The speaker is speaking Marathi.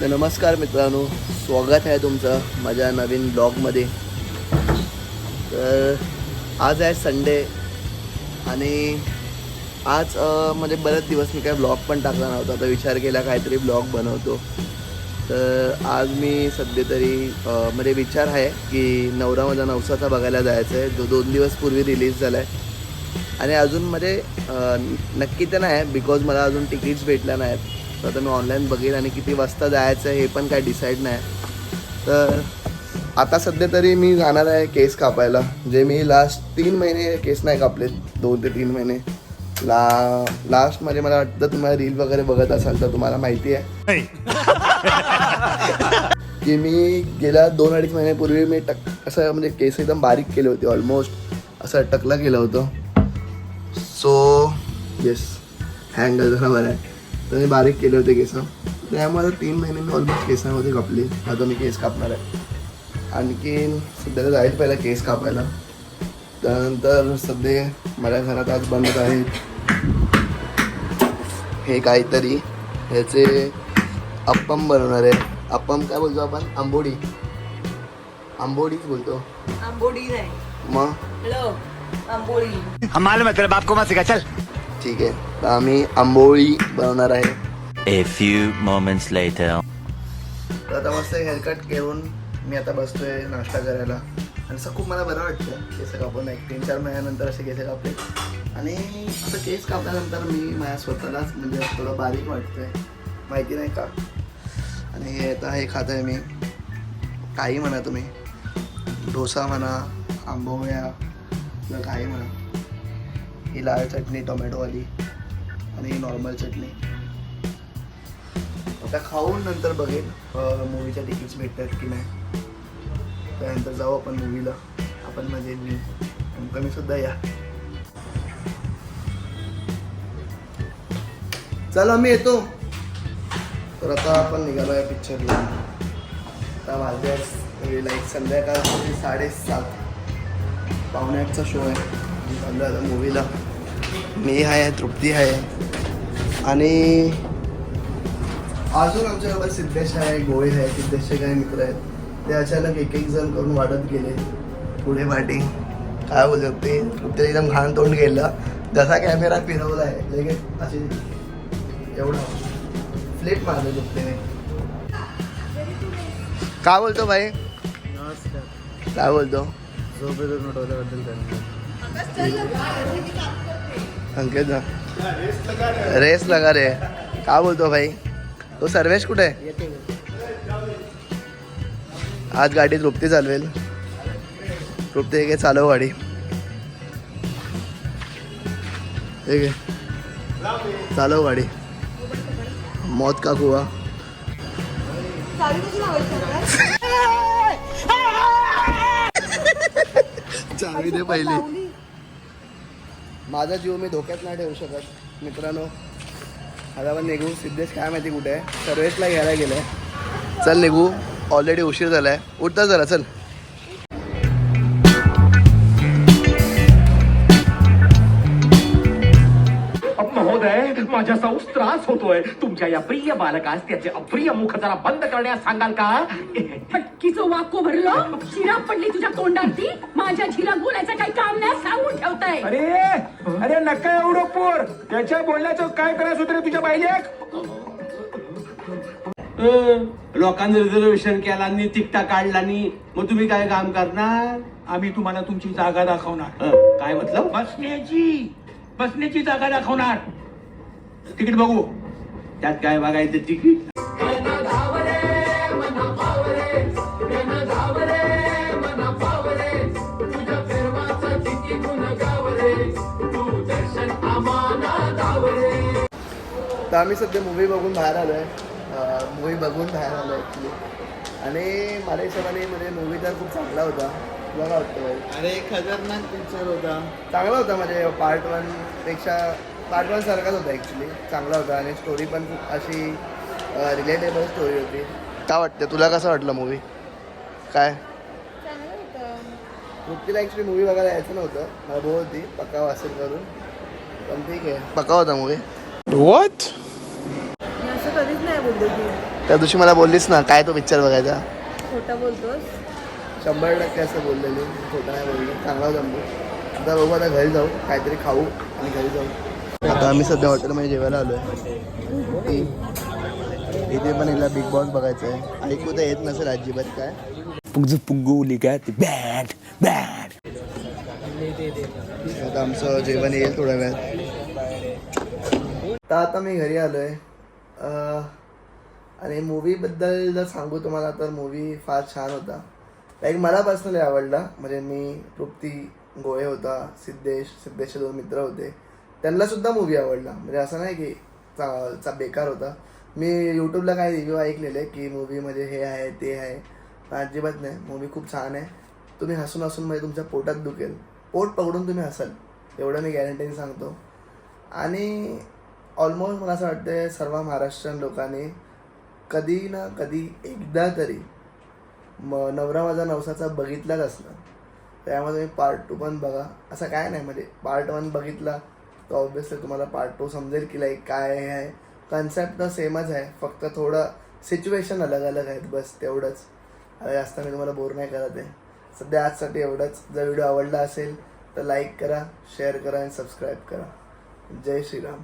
तर नमस्कार मित्रांनो, स्वागत आहे तुमचं माझ्या नवीन ब्लॉगमध्ये. तर आज आहे संडे आणि आज म्हणजे बरेच दिवस मी काय ब्लॉग पण टाकला नव्हता, तर विचार केला काहीतरी ब्लॉग बनवतो. तर आज मी सध्या तरी म्हणजे विचार आहे की नवरा माझा नवसाचा बघायला जायचं आहे, जो 2 दिवस पूर्वी रिलीज झाला आहे. आणि अजून म्हणजे नक्की तर नाही, बिकॉज मला अजून तिकीट्स भेटल्या नाहीत. तर आता मी ऑनलाईन बघेन आणि किती वाजता जायचं हे पण काय डिसाईड नाही. तर आता सध्या तरी मी जाणार आहे केस कापायला. जे मी लास्ट 3 महिने केस नाही कापलेत, 2 ते 3 महिने. लास्टमध्ये मला वाटतं तुम्हाला रील वगैरे बघत असाल तर तुम्हाला माहिती आहे की मी गेल्या 2-2.5 महिन्यापूर्वी मी असं म्हणजे केस एकदम बारीक केले होते, ऑलमोस्ट असं टकलं केलं होतं. सो येस, हँगल बरोबर आहे. तर मी बारीक केले होते केस, त्यामुळे 3 महिने मी ऑलमोस्ट केसांमध्ये कापले. आता मी केस कापणार आहे. आणखीन सध्याला जाईल पहिला केस कापायला. त्यानंतर सध्या माझ्या घरात आज बनत आहेत हे काहीतरी, ह्याचे अप्पम बनवणार आहे. अप्पम काय बोलतो आपण? आंबोडीच बोलतो. आंबोडी नाही मग हॅलो आंबोडी. हम मालूम है तेरे बाप को मत सिखा चल. ठीक आहे, तर आम्ही आंबोळी बनवणार आहे. A few moments later. तर आता मस्त हेअरकट घेऊन मी आता बसतोय नाश्ता करायला. आणि असं खूप मला बरं वाटतं केस कापून. 3-4 महिन्यानंतर असे केस कापले आणि असं केस कापल्यानंतर मी माझ्या स्वतःलाच म्हणजे थोडं बारीक वाटतंय, माहिती नाही का. आणि हे आता हे खात आहे मी, काही म्हणा तुम्ही, डोसा म्हणा, आंबोळ्या किंवा काही म्हणा. ही लाल चटणी टोमॅटोवाली आणि ही नॉर्मल चटणी. आता खाऊन नंतर बघेन मूवीच्या तिकीट्स भेटतात की नाही. त्यानंतर जाऊ आपण मूवीला, आपण म्हणजे मी आणि तुम्ही सुद्धा या. चला मी येतो. तर आता आपण निघालो आहे पिक्चरला. आता माझ्या लाईक संध्याकाळ 7:30 पावणे 8चा शो आहे. चाललो आता मूवीला. मी आहे, तृप्ती आहे आणि अजून आमच्याबरोबर सिद्धेश आहे, गोळे आहे. सिद्धेशचे काही मित्र आहेत, ते अचानक एक जण करून वाढत गेले पुढे पाठी. काय बोलतो ते, तृप्ती एकदम घाण तोंड गेलं. जसा कॅमेरा फिरवला आहे लगेच अशी एवढा फ्लिप मारले तृप्तीने. काय बोलतो भाई? काय बोलतो? अंकित रेस लगा रे. काय बोलतो भाई? तो सर्वेश कुठे आहे? आज गाडी तृप्ती चालवेल. तृप्ती एक चालव गाडी. ठीक आहे, चालव गाडी. मौत का कुआ. चावी दे पहिली. माझा जीव मी धोक्यात नाही ठेवू शकत मित्रांनो. आता आपण निघू. सिद्धेश काय माहिती कुठे आहे, सर्वेशला घ्यायला गेलाय. चल निघू, ऑलरेडी उशीर झालाय. उठता जरा, चल. महोदय, माझ्या सौस त्रास होतोय. तुमच्या या प्रिय बालकास त्याचे अप्रिय मुख जरा बंद करण्यास सांगाल का? फटकीचं वाको भरलं, शिरा पडली तुझ्या तोंडावरती. माझ्या झिला बोलायचं काही काम नाही, सांगून ठेवताय. अरे नका एवढं पोर. त्याच्या बोलण्याचं काय त्रास होत रे तुझ्या बाईले? लोकांनी रिझर्वेशन केला आणि तिकटा काढला आणि मग तुम्ही काय काम करणार? आम्ही तुम्हाला तुमची जागा दाखवणार. काय म्हटलं? बसण्याची जागा दाखवणार. तिकीट बघू. त्यात काय बघायचं तिकीट? तर आम्ही सध्या मूवी बघून बाहेर आलो आहे. ॲक्च्युली. आणि माझ्या हिशोबाने म्हणजे मूवी तर खूप चांगला होता. तुला काय वाटतं भाई? अरे खतरनाक पिक्चर होता. चांगला होता, म्हणजे पार्ट 1 पेक्षा पार्ट 1 सारखाच होता ॲक्च्युली. चांगला होता आणि स्टोरी पण खूप अशी रिलेटेबल स्टोरी होती. काय वाटतं तुला, कसं वाटलं मूवी? काय तृप्तीला ॲक्च्युली मूवी बघायला यायचं नव्हतं, मला बोल होती पक्का वासेल करून, पण ठीक आहे, पक्का होता मूवी. असं कधीच नाही बोलतो की त्या दिवशी मला बोललीस ना काय तो पिक्चर बघायचा. खोटं बोलतोस. 100% असं बोललेली, खोटं नाही बोलले, चांगला होता मूवी. आता बघू, आता घरी जाऊ, काहीतरी खाऊ आणि घरी जाऊ. आता आम्ही सध्या हॉटेलमध्ये जेवायला आलो आहे. इथे पण हिला बिग बॉस बघायचं आहे. ऐकू तर येत नसेल अजिबात काय. आता आमचं जेवण येईल थोड्या वेळात. तर आता मी घरी आलो आहे आणि मूवीबद्दल जर सांगू तुम्हाला तर मूवी फार छान होता. लाईक मला पर्सनली आवडला. म्हणजे मी तृप्ती गोळे होता, सिद्धेशचे 2 मित्र होते, त्यांनासुद्धा मूवी आवडला. म्हणजे असं नाही की बेकार होता. मी यूट्यूबला काही रिव्ह्यू ऐकलेले की मूवीमध्ये हे आहे ते आहे, पण अजिबात नाही. मूवी खूप छान आहे. तुम्ही हसून हसून म्हणजे तुमच्या पोटात दुखेल, पोट पकडून तुम्ही हसाल, एवढं मी गॅरंटीने सांगतो. आणि ऑलमोस्ट मला असं वाटतं सर्व महाराष्ट्रीयन लोकांनी कधी ना कधी एकदा तरी नवरा माझा नवसाचा बघितलाच असणार. त्यामध्ये तुम्ही पार्ट 2 पण बघा. असं काय नाही, म्हणजे पार्ट 1 बघितला तर ऑब्व्हियसली तुम्हाला पार्ट 2 समजेल की लाईक काय हे आहे. कन्सेप्ट तर सेमच आहे, फक्त थोडं सिच्युएशन अलग अलग आहेत, बस तेवढंच. आता जास्त मी तुम्हाला बोर नाही करत आहे. सध्या आजसाठी एवढंच. जर व्हिडिओ आवडला असेल तर लाईक करा, शेअर करा आणि सबस्क्राईब करा. जय श्रीराम.